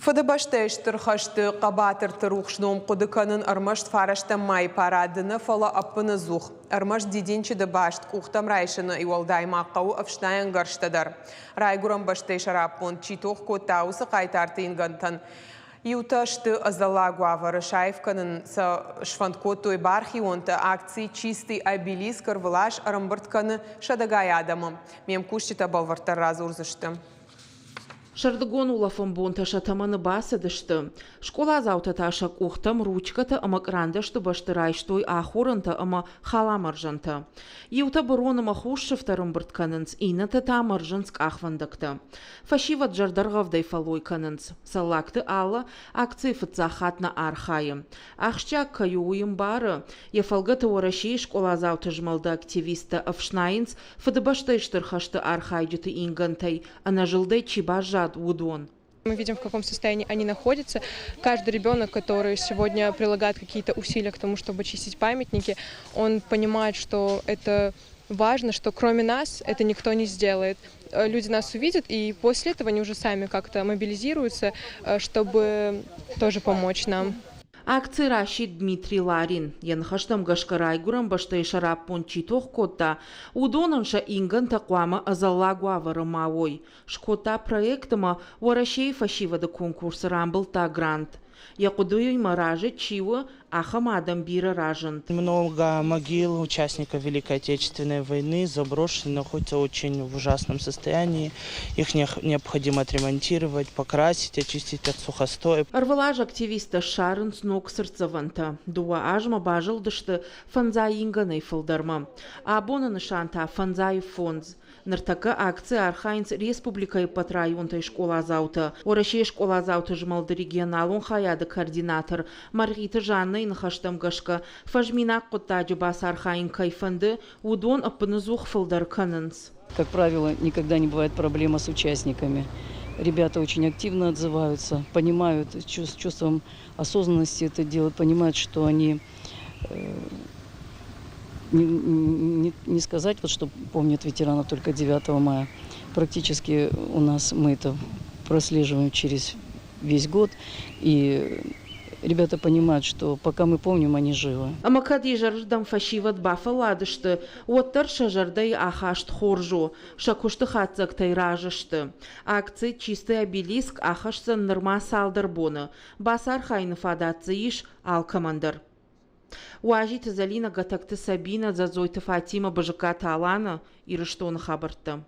Fıdı baştayıştır xaştı, qabatırtır uxşnum qudıkanın armaşt faraşta may paradını fala appını zuh. Armaşt didinçi de başt uxtam rayşını iwaldayma qavu afştayan garştadar. Rayguram baştayışar appun çitox kotausı qaytartın gantan. Iutaști azalagua Șaivcanin să șfantcotu barhionta acții cisti abilis cărvălaș arambărtcană șadagayadamă. Miem cușcita balvartar razurzuște. Шардыгон улафын бонта шатаманы басы дышты. Школа заута ташак ухтам ручката ама крандашты башты райштой ахурынта ама халамаржанта. Юта бароныма хушшыфтарым быртканынц, ината тамаржынск ахвандакта. Фашиват жардаргавдай фалой канынц. Салакты алла акции фыцахатна архайым. Ахшчак каюуым бары. Ефалгата орашей школа заута жмалда активиста авшнайынц фыдыбаштай штырхашты архайджыты ингантай, ана жылдай чибажа Мы видим, в каком состоянии они находятся. Каждый ребенок, который сегодня прилагает какие-то усилия к тому, чтобы чистить памятники, он понимает, что это важно, что кроме нас это никто не сделает. Люди нас увидят, и после этого они уже сами как-то мобилизируются, чтобы тоже помочь нам. Акции Рашид Дмитрий Ларин. Янхаштам гашкарайгурам баштай шараппон читох кота. Удонанша инган тақвама азаллагуавара мауой. Шкота проектама уарашей фашивада конкурс рамбл та грант. Якудуй маражи чиво ахам адам бира ражант. Много могил участников Великой Отечественной войны заброшены, находятся очень в ужасном состоянии. Их необходимо отремонтировать, покрасить, очистить от сухостоя. Арвалаж активиста Шарн снок сырцаванта. Дуа ажма бажылдышты фанзай инганай фылдарма. Абона нышанта фанзай фондз. Нартака акции Архайнц республикой под районтой школа заута. Орашей школа заута жмалды регионалун хаяды координатор Маргита Жанна инхаштам гашка. Фажминак коттаджи бас Архайн кайфанды удон аппынызух фылдар канынс. Как правило, никогда не бывает проблема с участниками. Ребята очень активно отзываются, понимают, с чувством осознанности это делают, понимают, что они... Не сказать, вот, что помнят ветеранов только 9 мая. Практически у нас мы это прослеживаем через весь год. И ребята понимают, что пока мы помним, они живы. Амакади жардам фашиват бафаладышты, оттар шажардай ахашт хоржу, шакушты хатцак тайражышты. Акции чистый обелиск ахашсан нырма салдарбоны. Басар хайнов адатцы иш алкомандар. Уажит Залина гатакты Сабина зазойты Фатима бажыка талана ирыштон хабарты.